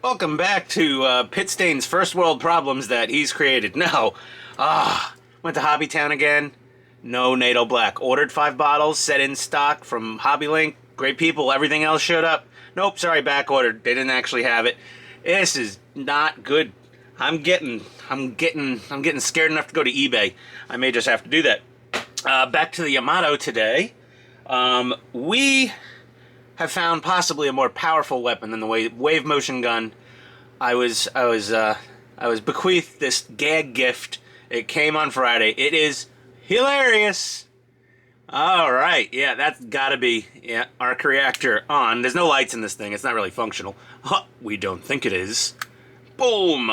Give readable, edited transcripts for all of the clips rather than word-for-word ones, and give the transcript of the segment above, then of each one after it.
Welcome back to Pitstain's first world problems that he's created. No. Went to Hobbytown again. No NATO Black. Ordered 5 bottles, set in stock from HobbyLink. Great people, everything else showed up. Nope, sorry, back ordered. They didn't actually have it. This is not good. I'm getting scared enough to go to eBay. I may just have to do that. Back to the Yamato today. We have found possibly a more powerful weapon than the wave motion gun. I was bequeathed this gag gift. It came on Friday. It is hilarious. All right, yeah, that's gotta be arc reactor on. There's no lights in this thing. It's not really functional. We don't think it is. Boom.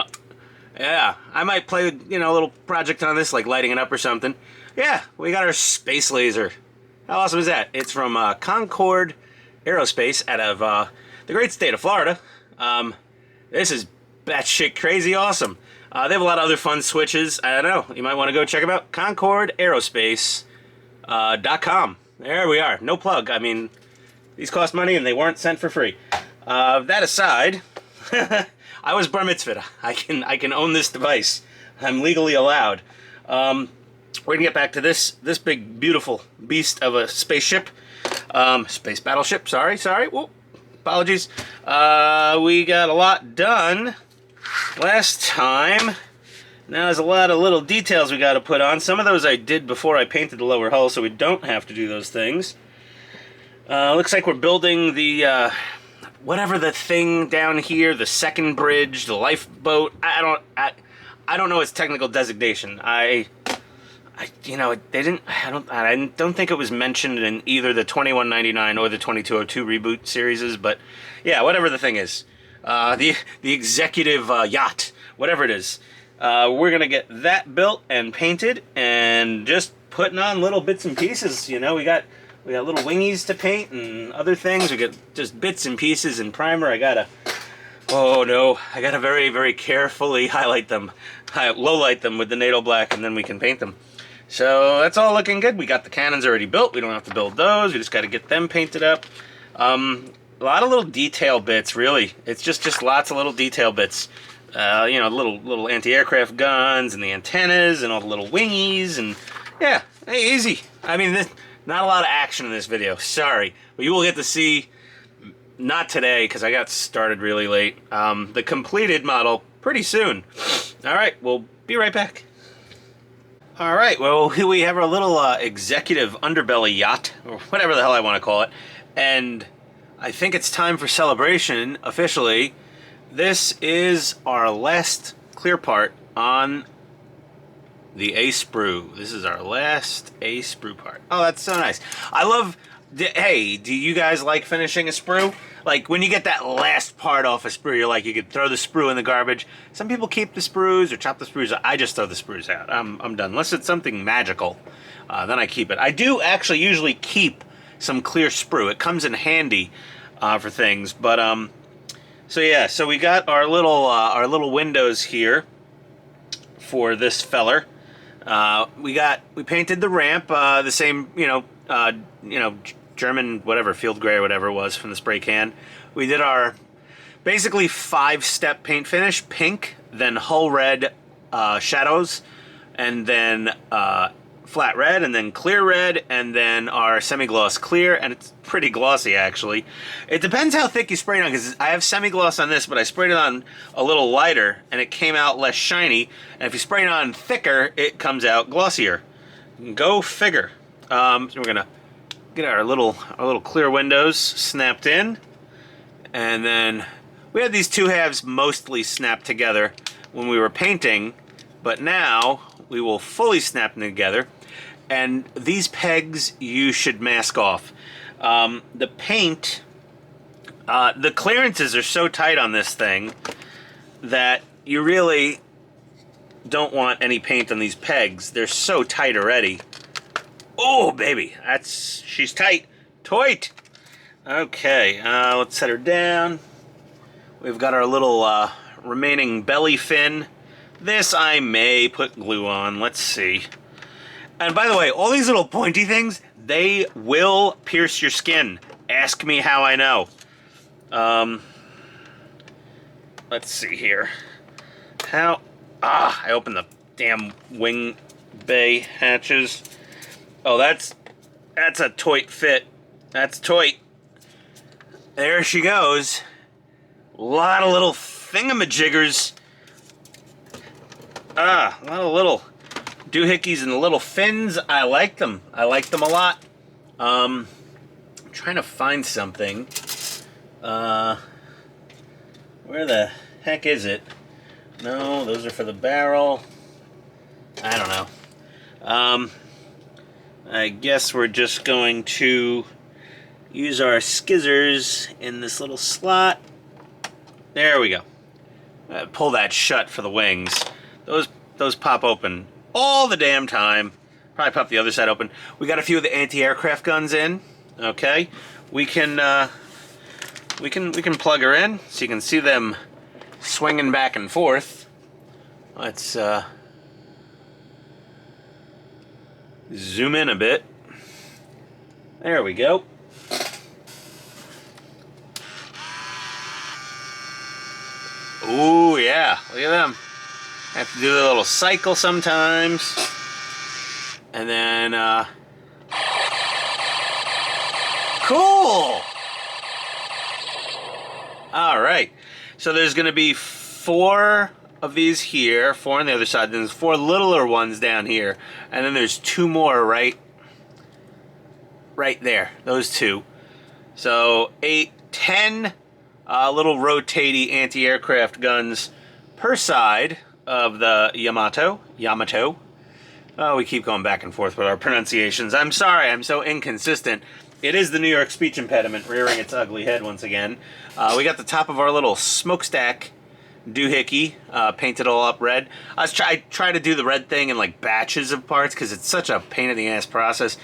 Yeah, I might play, a little project on this, like lighting it up or something. Yeah, we got our space laser. How awesome is that? It's from Concord Aerospace out of the great state of Florida. This is batshit crazy awesome. They have a lot of other fun switches. I don't know. You might want to go check them out. ConcordAerospace.com. There we are. No plug. I mean, these cost money and they weren't sent for free. That aside, I was bar mitzvahed. I can own this device. I'm legally allowed. We're gonna get back to this big beautiful beast of a spaceship. Space Battleship. Sorry. Whoa. Apologies. We got a lot done last time. Now there's a lot of little details we got to put on. Some of those I did before I painted the lower hull, so we don't have to do those things. Looks like we're building the whatever the thing down here, the second bridge, the lifeboat. I don't know its technical designation. They didn't. I don't think it was mentioned in either the 2199 or the 2202 reboot series. But yeah, whatever the thing is, the executive yacht, whatever it is, we're gonna get that built and painted, and just putting on little bits and pieces. We got little wingies to paint and other things. We got just bits and pieces and primer. I gotta very, very carefully highlight them, lowlight them with the NATO Black, and then we can paint them. So that's all looking good. We got the cannons already built. We don't have to build those. We just got to get them painted up. A lot of little detail bits, really. It's just lots of little detail bits. Little anti-aircraft guns and the antennas and all the little wingies and yeah, easy. I mean, not a lot of action in this video. Sorry, but you will get to see. Not today because I got started really late. The completed model pretty soon. All right, we'll be right back. All right, well, here we have our little executive underbelly yacht, or whatever the hell I want to call it, and I think it's time for celebration, officially. This is our last clear part on the A sprue. This is our last A sprue part. Oh, that's so nice. Hey, do you guys like finishing a sprue? Like, when you get that last part off a sprue, you're like, you could throw the sprue in the garbage. Some people keep the sprues or chop the sprues. I just throw the sprues out. I'm done. Unless it's something magical, then I keep it. I do actually usually keep some clear sprue. It comes in handy for things. But, so we got our little windows here for this feller. We painted the ramp, the same, German, whatever, field gray or whatever it was from the spray can. We did our basically 5-step paint finish: pink, then hull red shadows, and then flat red, and then clear red, and then our semi-gloss clear, and it's pretty glossy actually. It depends how thick you spray it on, because I have semi-gloss on this, but I sprayed it on a little lighter, and it came out less shiny, and if you spray it on thicker, it comes out glossier. Go figure. So we're gonna get our little clear windows snapped in, and then we had these two halves mostly snapped together when we were painting, but now we will fully snap them together. And these pegs you should mask off. The paint, the clearances are so tight on this thing that you really don't want any paint on these pegs. They're so tight already. Oh, baby, she's tight. Toit. Okay, let's set her down. We've got our little remaining belly fin. This I may put glue on. Let's see. And by the way, all these little pointy things, they will pierce your skin. Ask me how I know. let's see here. How? I opened the damn wing bay hatches. Oh, that's a toit fit. That's toit. There she goes. A lot of little thingamajiggers. A lot of little doohickeys and little fins. I like them. I like them a lot. I'm trying to find something. Where the heck is it? No, those are for the barrel. I don't know. I guess we're just going to use our skizzers in this little slot. There we go. Pull that shut for the wings. Those pop open all the damn time. Probably pop the other side open. We got a few of the anti-aircraft guns in. Okay, we can plug her in so you can see them swinging back and forth. Let's zoom in a bit. There we go. Ooh, yeah, look at them. Have to do a little cycle sometimes. And then, cool! All right, so there's gonna be 4 of these here, 4 on the other side, then there's 4 littler ones down here, and then there's 2 more right there, those 2. So 8, 10 little rotating anti-aircraft guns per side of the Yamato. Oh, we keep going back and forth with our pronunciations. I'm sorry, I'm so inconsistent. It is the New York speech impediment rearing its ugly head once again. We got the top of our little smokestack doohickey painted all up red. I try to do the red thing in like batches of parts because it's such a pain in the ass process.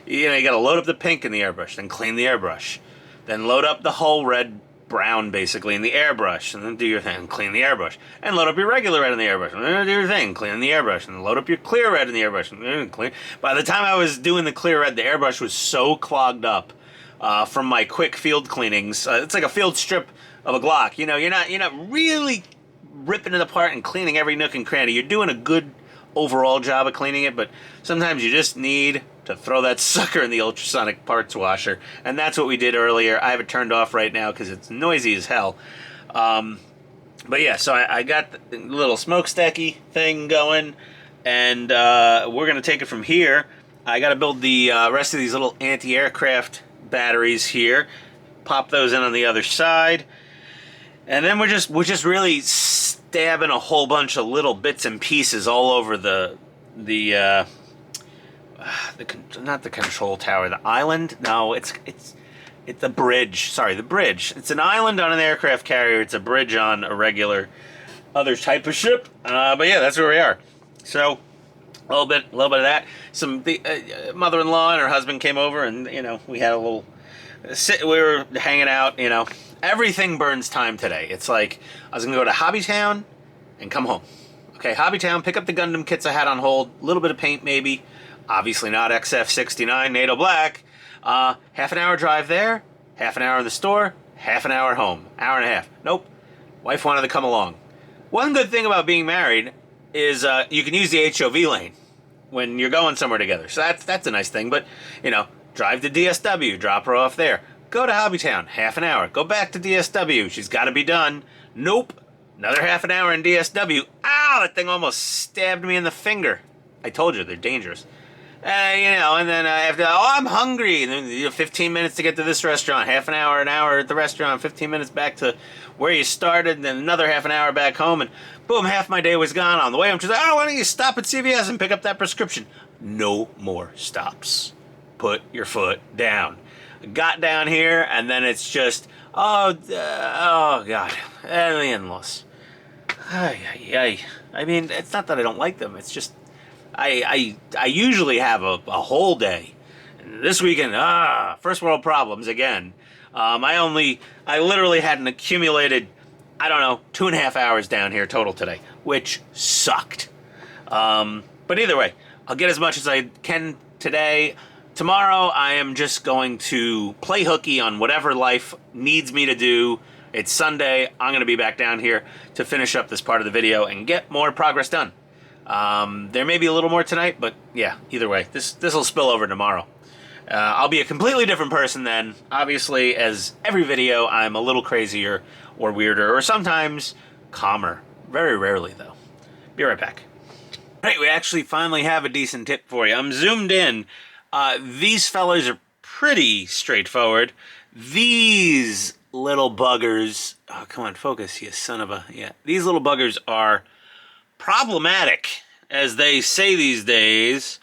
You know, you got to load up the pink in the airbrush, then clean the airbrush, then load up the whole red brown basically in the airbrush, and then do your thing, clean the airbrush, and load up your regular red in the airbrush, and then do your thing, clean the airbrush, and load up your clear red in the airbrush, and then clean. By the time I was doing the clear red, the airbrush was so clogged up from my quick field cleanings. It's like a field strip of a Glock. You know, you're not really ripping it apart and cleaning every nook and cranny. You're doing a good overall job of cleaning it, but sometimes you just need to throw that sucker in the ultrasonic parts washer, and that's what we did earlier. I have it turned off right now because it's noisy as hell. But yeah, so I got the little smokestacky thing going, and we're going to take it from here. I got to build the rest of these little anti-aircraft batteries here, pop those in on the other side, and then we're just really stabbing a whole bunch of little bits and pieces all over not the control tower, the island. No, it's the bridge. Sorry, the bridge. It's an island on an aircraft carrier. It's a bridge on a regular other type of ship. But yeah, that's where we are. So a little bit of that. The mother-in-law and her husband came over, and we had a little we were hanging out. Everything burns time today. It's like I was gonna go to Hobbytown and come home. Okay, Hobbytown, pick up the Gundam kits I had on hold. A little bit of paint maybe. Obviously not XF69 NATO Black. Half an hour drive there, half an hour in the store, half an hour home, hour and a half. Nope. Wife wanted to come along. One good thing about being married is you can use the HOV lane when you're going somewhere together. So that's a nice thing. But, drive to DSW, drop her off there. Go to Hobbytown, half an hour. Go back to DSW. She's got to be done. Nope. Another half an hour in DSW. Ow! That thing almost stabbed me in the finger. I told you, they're dangerous. And then after, I'm hungry. And then 15 minutes to get to this restaurant, half an hour at the restaurant, 15 minutes back to where you started, and then another half an hour back home, and boom, half my day was gone. On the way home, she's like, why don't you stop at CVS and pick up that prescription? No more stops. Put your foot down. Got down here, and then it's just, oh God, and the in-laws. I mean, it's not that I don't like them, it's just, I usually have a whole day. This weekend, first world problems again. I literally had an accumulated, 2.5 hours down here total today, which sucked. But either way, I'll get as much as I can today. Tomorrow, I am just going to play hooky on whatever life needs me to do It's Sunday. I'm going to be back down here to finish up this part of the video and get more progress done. There may be a little more tonight, but yeah, either way, this will spill over tomorrow. I'll be a completely different person then. Obviously, as every video, I'm a little crazier or weirder, or sometimes calmer. Very rarely, though. Be right back. All right, we actually finally have a decent tip for you. I'm zoomed in. These fellas are pretty straightforward. These little buggers... Oh, come on, focus, you son of a... Yeah, these little buggers are problematic, as they say these days.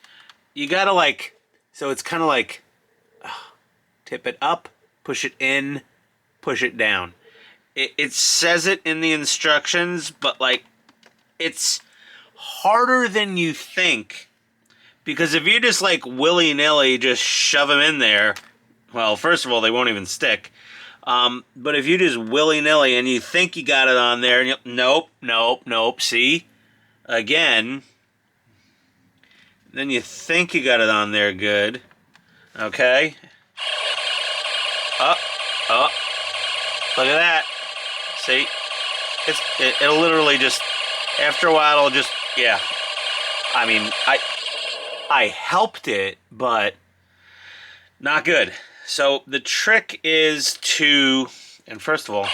You gotta, like... So it's kind of like... tip it up, push it in, push it down. It says it in the instructions, but, like, it's harder than you think. Because if you just, like, willy-nilly just shove them in there, well, first of all, they won't even stick. But if you just willy-nilly and you think you got it on there, and nope, see? Again. Then you think you got it on there good. Okay. Oh. Look at that. See? It'll literally just, after a while, it'll just, yeah. I mean, I helped it, but not good. So the trick is to, and first of all,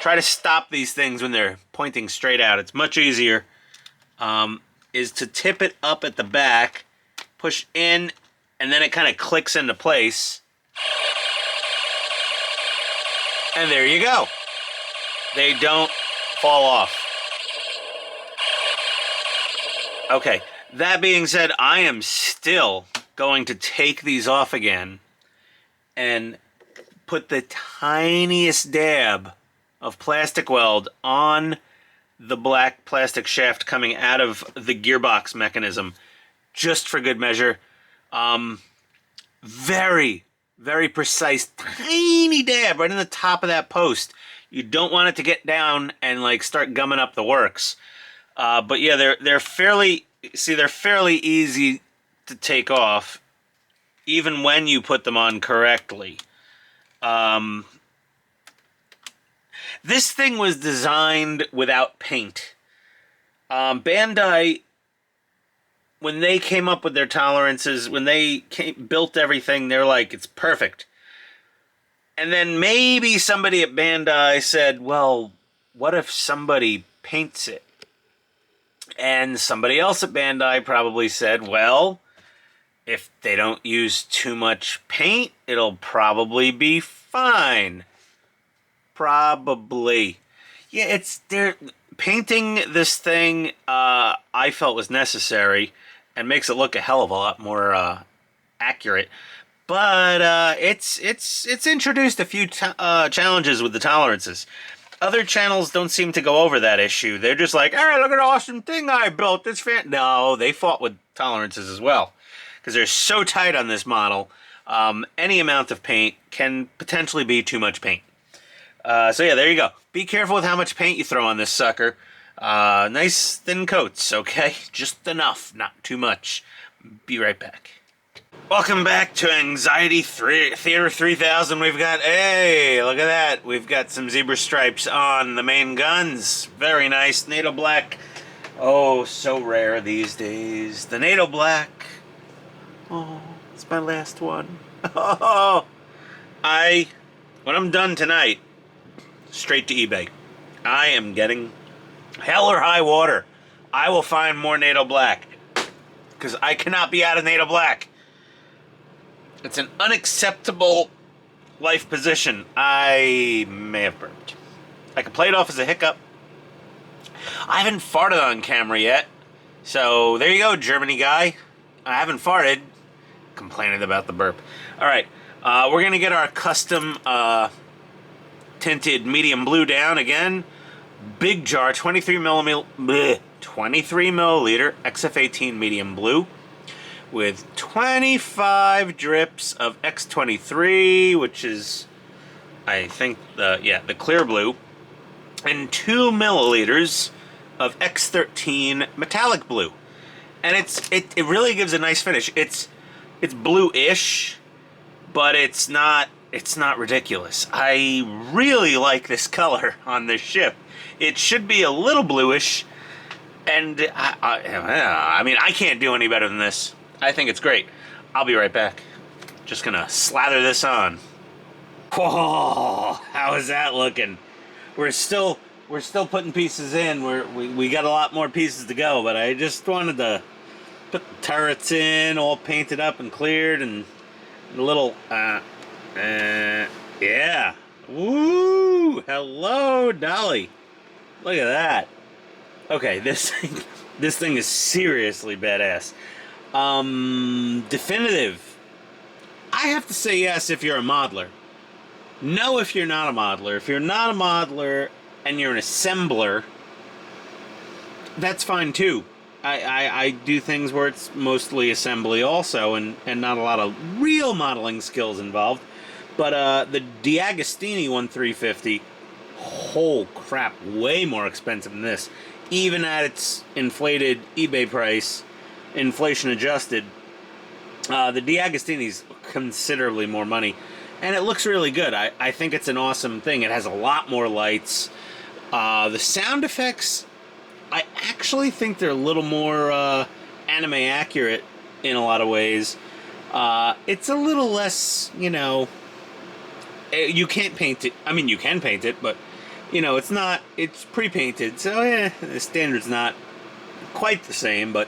try to stop these things when they're pointing straight out. It's much easier, is to tip it up at the back, push in, and then it kind of clicks into place. And there you go. They don't fall off. Okay, that being said, I am still going to take these off again and put the tiniest dab of plastic weld on the black plastic shaft coming out of the gearbox mechanism, just for good measure. Very, very precise, tiny dab right in the top of that post. You don't want it to get down and like start gumming up the works. But yeah, they're fairly easy to take off, even when you put them on correctly. This thing was designed without paint. Bandai, when they came up with their tolerances, when they built everything, they're like, it's perfect. And then maybe somebody at Bandai said, well, what if somebody paints it? And somebody else at Bandai probably said, well, if they don't use too much paint, it'll probably be fine. Probably. Yeah, they're painting this thing, I felt was necessary and makes it look a hell of a lot more accurate. But it's introduced a few challenges with the tolerances. Other channels don't seem to go over that issue. They're just like, hey, look at the awesome thing I built. It's No, they fought with tolerances as well, because they're so tight on this model. Any amount of paint can potentially be too much paint. So yeah, there you go. Be careful with how much paint you throw on this sucker. Nice thin coats, okay? Just enough, not too much. Be right back. Welcome back to Anxiety Theater 3000. We've got, hey, look at that. We've got some zebra stripes on the main guns. Very nice. NATO black. Oh, so rare these days. The NATO black. Oh, it's my last one. Oh, when I'm done tonight, straight to eBay. I am getting hell or high water. I will find more NATO black, because I cannot be out of NATO black. It's an unacceptable life position. I may have burped. I can play it off as a hiccup. I haven't farted on camera yet. So there you go, Germany guy. I haven't farted. Complaining about the burp. Alright, we're going to get our custom tinted medium blue down again. Big jar, 23 milliliter XF18 medium blue, with 25 drips of X23, which is, I think, the clear blue, and 2 milliliters of X13 metallic blue. And it really gives a nice finish. It's blue-ish, but it's not it's not ridiculous. I really like this color on this ship. It should be a little bluish, and I mean, I can't do any better than this. I think it's great. I'll be right back. Just gonna slather this on. Whoa, how is that looking? We're still putting pieces in. We got a lot more pieces to go, but I just wanted to put the turrets in, all painted up and cleared, and a little yeah. Woo! Hello, Dolly. Look at that. Okay, this thing is seriously badass. Definitive. I have to say yes if you're a modeler. No if you're not a modeler. If you're not a modeler and you're an assembler, that's fine too. I do things where it's mostly assembly also, and not a lot of real modeling skills involved. But the D'Agostini 1350, oh crap, way more expensive than this. Even at its inflated eBay price, inflation adjusted, the D'Agostini's considerably more money. And it looks really good. I think it's an awesome thing. It has a lot more lights. The sound effects, I actually think they're a little more anime accurate in a lot of ways. It's a little less, you know, you can't paint it. I mean, you can paint it, but, you know, it's pre-painted. So, the standard's not quite the same, but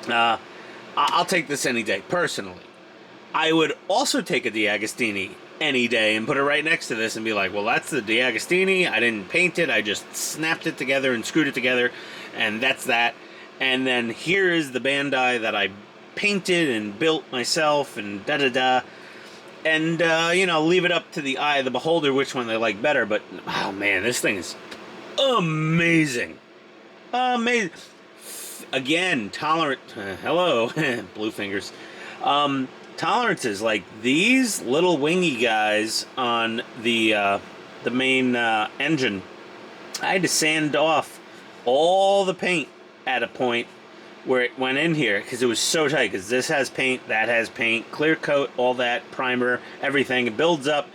I'll take this any day, personally. I would also take a D'Agostini any day and put it right next to this and be like, well, that's the D'Agostini. I didn't paint it. I just snapped it together and screwed it together, and that's that. And then here is the Bandai that I painted and built myself and da-da-da. And, you know, leave it up to the eye of the beholder which one they like better. But, oh, man, this thing is amazing. Amazing. Again, tolerant. Hello, blue fingers. Tolerances like these little wingy guys on the main engine. I had to sand off all the paint at a point where it went in here because it was so tight. Because this has paint, that has paint, clear coat, all that, primer, everything. It builds up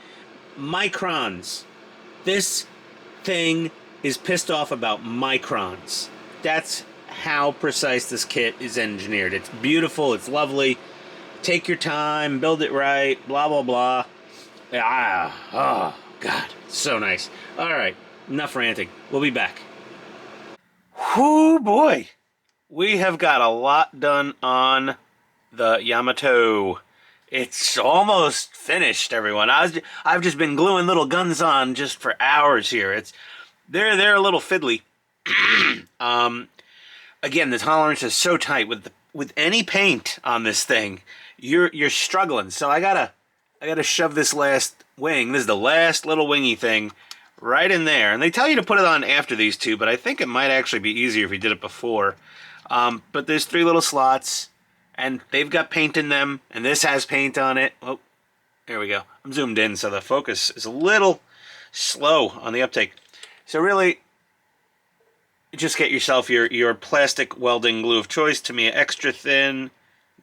microns. This thing is pissed off about microns. That's how precise this kit is engineered. It's beautiful. It's lovely. Take your time, build it right, blah, blah, blah. Oh, God, so nice. All right, enough ranting. We'll be back. Whoo, boy. We have got a lot done on the Yamato. It's almost finished, everyone. I've just been gluing little guns on just for hours here. They're a little fiddly. Again, the tolerance is so tight with any paint on this thing. You're struggling. So I gotta shove this last wing. This is the last little wingy thing right in there. And they tell you to put it on after these two, but I think it might actually be easier if you did it before. But there's 3 little slots, and they've got paint in them, and this has paint on it. Oh, there we go. I'm zoomed in, so the focus is a little slow on the uptake. So really, just get yourself your plastic welding glue of choice. To me, extra thin,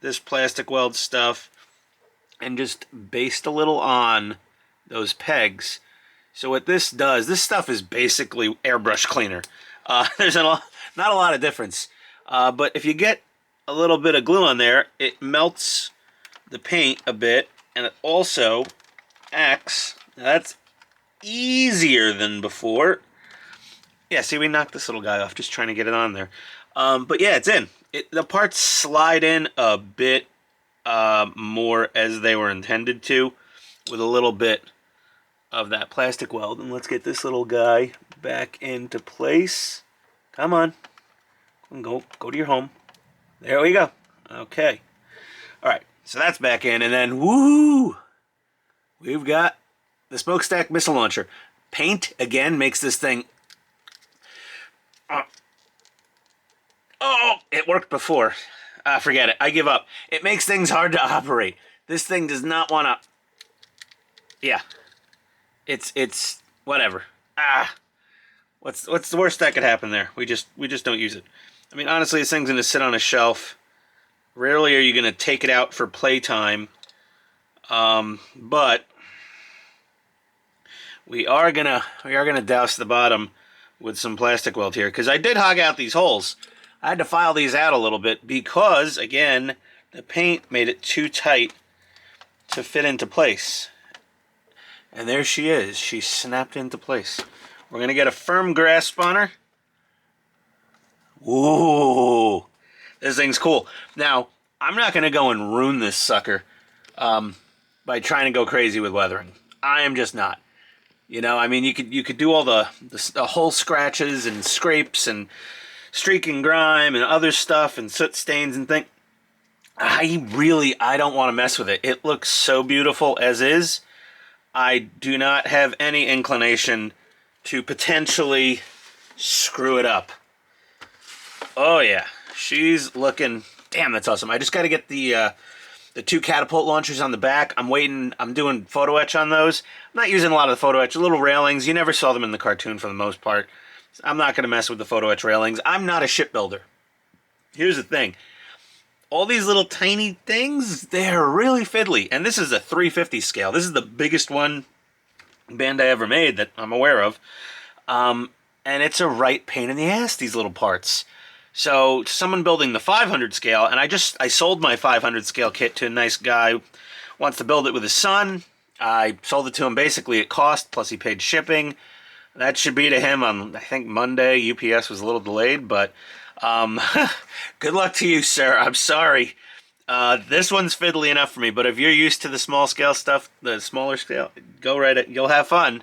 this plastic weld stuff, and just baste a little on those pegs. So what this does, this stuff is basically airbrush cleaner. There's not a lot of difference. But if you get a little bit of glue on there, it melts the paint a bit, and it also acts, that's easier than before. Yeah, see, we knocked this little guy off just trying to get it on there. But yeah, it's in. The parts slide in a bit more as they were intended to, with a little bit of that plastic weld. And let's get this little guy back into place. Come on. Go to your home. There we go. Okay. All right. So that's back in, and then woo, we've got the smokestack missile launcher. Paint again makes this thing. Oh, it worked before. Forget it. I give up. It makes things hard to operate. This thing does not want to. Yeah. It's whatever. What's the worst that could happen there? We just don't use it. I mean, honestly, this thing's gonna sit on a shelf. Rarely are you gonna take it out for playtime. But we are gonna douse the bottom with some plastic weld here, because I did hog out these holes. I had to file these out a little bit because, again, the paint made it too tight to fit into place. And there she is. She snapped into place. We're going to get a firm grasp on her. Ooh, this thing's cool. Now, I'm not going to go and ruin this sucker by trying to go crazy with weathering. I am just not. You know, I mean, you could do all the hole scratches and scrapes and streak and grime and other stuff and soot stains and things. I don't want to mess with it. It looks so beautiful as is. I do not have any inclination to potentially screw it up. Oh yeah, she's looking, damn, that's awesome. I just got to get the 2 catapult launchers on the back. I'm doing photo etch on those. I'm not using a lot of the photo etch, little railings. You never saw them in the cartoon for the most part. I'm not going to mess with the photo etch railings. I'm not a shipbuilder. Here's the thing. All these little tiny things, they're really fiddly. And this is a 350 scale. This is the biggest one Bandai ever made that I'm aware of. And it's a right pain in the ass, these little parts. So someone building the 500 scale, and I sold my 500 scale kit to a nice guy who wants to build it with his son. I sold it to him basically at cost, plus he paid shipping. That should be to him on, I think, Monday. UPS was a little delayed, but good luck to you, sir. I'm sorry. This one's fiddly enough for me, but if you're used to the small scale stuff, the smaller scale, go right at, you'll have fun.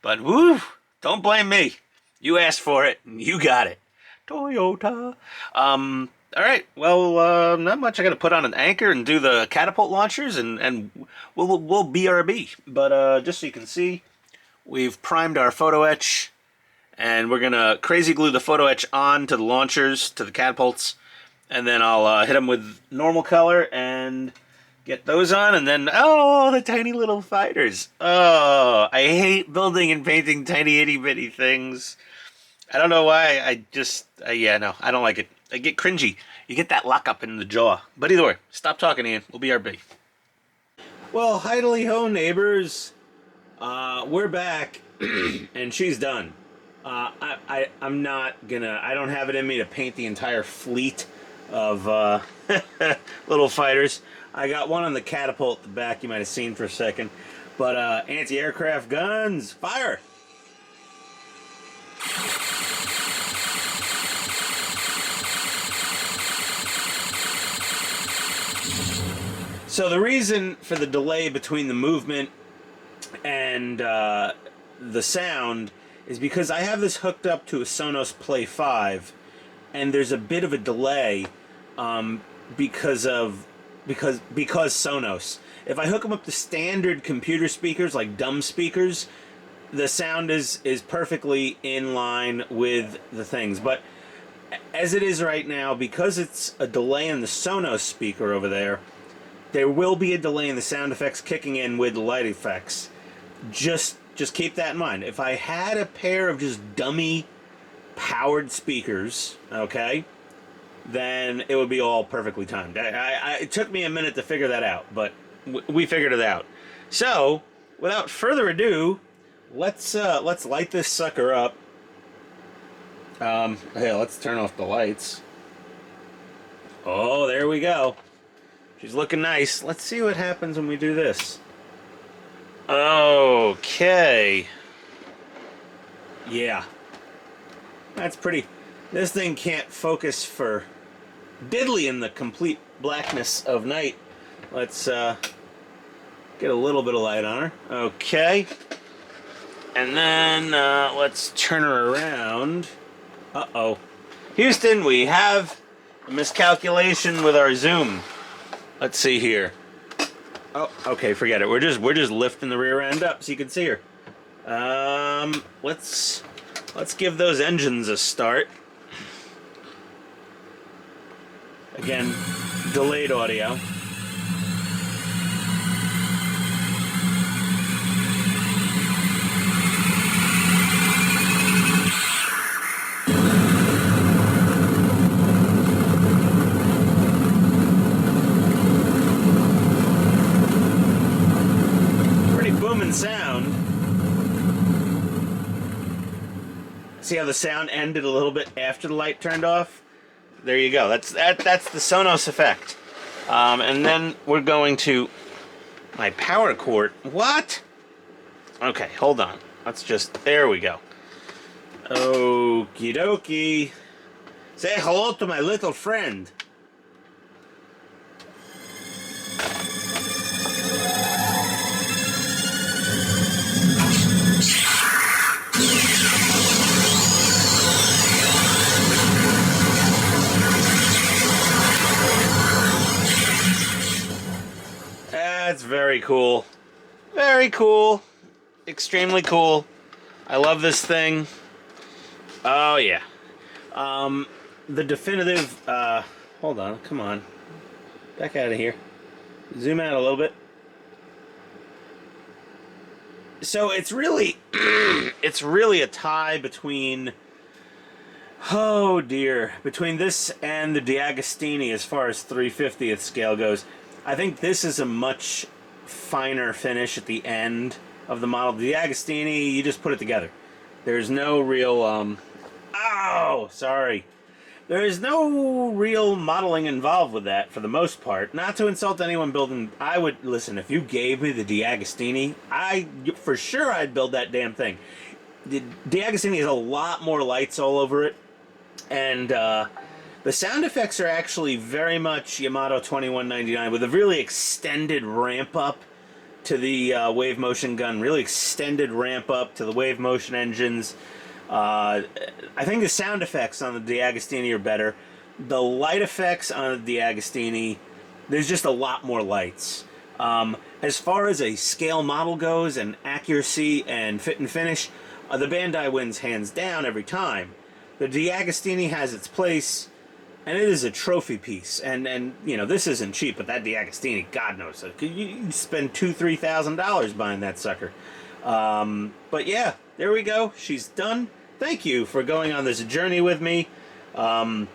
But woo, don't blame me. You asked for it, and you got it. Toyota. All right. Well, not much. I got to put on an anchor and do the catapult launchers, and we'll BRB. But just so you can see, we've primed our photo etch, and we're gonna crazy glue the photo etch on to the launchers, to the catapults, and then I'll hit them with normal color and get those on, and then, oh, the tiny little fighters. Oh, I hate building and painting tiny itty bitty things. I don't know why. Yeah, no, I don't like it. I get cringy. You get that lock up in the jaw. But either way, stop talking, Ian. We'll BRB. Well, hidely ho, neighbors. We're back, and she's done. I'm not gonna. I don't have it in me to paint the entire fleet of little fighters. I got one on the catapult at the back. You might have seen for a second. But anti-aircraft guns, fire! So the reason for the delay between the movement and the sound is because I have this hooked up to a Sonos Play 5, and there's a bit of a delay because Sonos. If I hook them up to standard computer speakers, like dumb speakers, the sound is perfectly in line with the things. But as it is right now, because it's a delay in the Sonos speaker over there, there will be a delay in the sound effects kicking in with the light effects. Just keep that in mind. If I had a pair of just dummy powered speakers, okay, then it would be all perfectly timed. It took me a minute to figure that out, but we figured it out. So, without further ado, let's light this sucker up. Hey, let's turn off the lights. Oh, there we go. She's looking nice. Let's see what happens when we do this. Okay. Yeah. That's pretty. This thing can't focus for diddly in the complete blackness of night. Let's get a little bit of light on her. Okay. And then let's turn her around. Uh-oh. Houston, we have a miscalculation with our zoom. Let's see here. Oh, okay, forget it. We're just lifting the rear end up so you can see her. Let's give those engines a start. Again, delayed audio. Sound. See how the sound ended a little bit after the light turned off? There you go. That's the Sonos effect. And then we're going to my power cord. What? Okay, hold on. There we go. Okie dokie. Say hello to my little friend. That's very cool. Very cool. Extremely cool. I love this thing. Oh, yeah. The definitive... hold on. Come on. Back out of here. Zoom out a little bit. So it's really... it's really a tie between... Oh, dear. Between this and the D'Agostini as far as 3/50th scale goes. I think this is a much finer finish at the end of the model. The D'Agostini, you just put it together. There's no real, ow! Sorry. There is no real modeling involved with that for the most part. Not to insult anyone building... Listen, if you gave me the D'Agostini, for sure I'd build that damn thing. The D'Agostini has a lot more lights all over it. And, the sound effects are actually very much Yamato 2199 with a really extended ramp up to the wave motion gun, really extended ramp up to the wave motion engines. I think the sound effects on the D'Agostini are better. The light effects on the D'Agostini, there's just a lot more lights. As far as a scale model goes and accuracy and fit and finish, the Bandai wins hands down every time. The D'Agostini has its place. And it is a trophy piece, and you know, this isn't cheap, but that D'Agostini, God knows, you spend $2,000-$3,000 buying that sucker. But yeah, there we go. She's done. Thank you for going on this journey with me. Wow.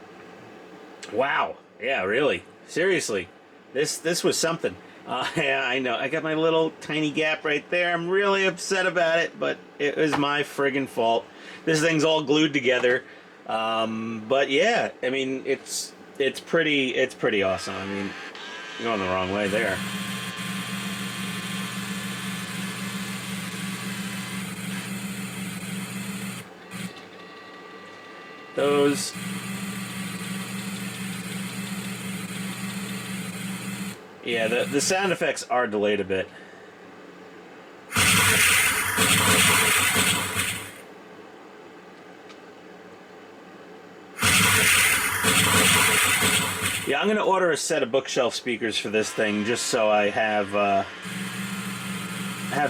Yeah, really. Seriously. This was something. Yeah, I know. I got my little tiny gap right there. I'm really upset about it, but it was my friggin' fault. This thing's all glued together. But yeah, I mean, it's pretty awesome. I mean, you're going the wrong way there. Those... Yeah, the sound effects are delayed a bit. Yeah, I'm going to order a set of bookshelf speakers for this thing just so I have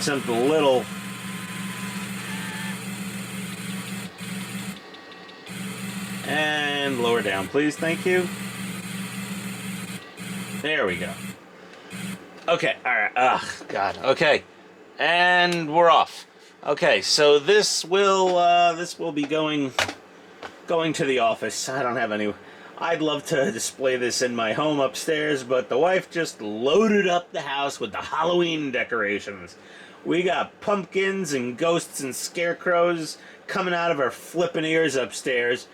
something a little... And lower down, please. Thank you. There we go. Okay, alright. Ugh, God. Okay. And we're off. Okay, so this will be going to the office. I don't have any... I'd love to display this in my home upstairs, but the wife just loaded up the house with the Halloween decorations. We got pumpkins and ghosts and scarecrows coming out of our flippin' ears upstairs,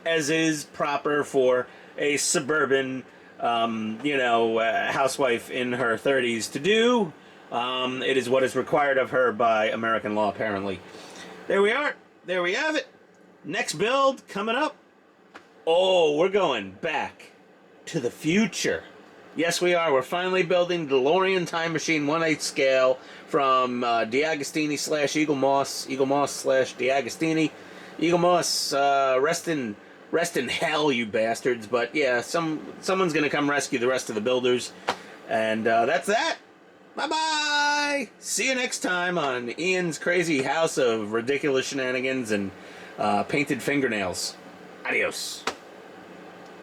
as is proper for a suburban, housewife in her 30s to do. It is what is required of her by American law, apparently. There we are. There we have it. Next build coming up. Oh, we're going back to the future. Yes, we are. We're finally building DeLorean Time Machine 1/8 scale from D'Agostini / Eagle Moss / D'Agostini. Eagle Moss, rest in hell, you bastards. But yeah, someone's going to come rescue the rest of the builders. And that's that. Bye-bye! See you next time on Ian's Crazy House of Ridiculous Shenanigans and Painted Fingernails. Adios.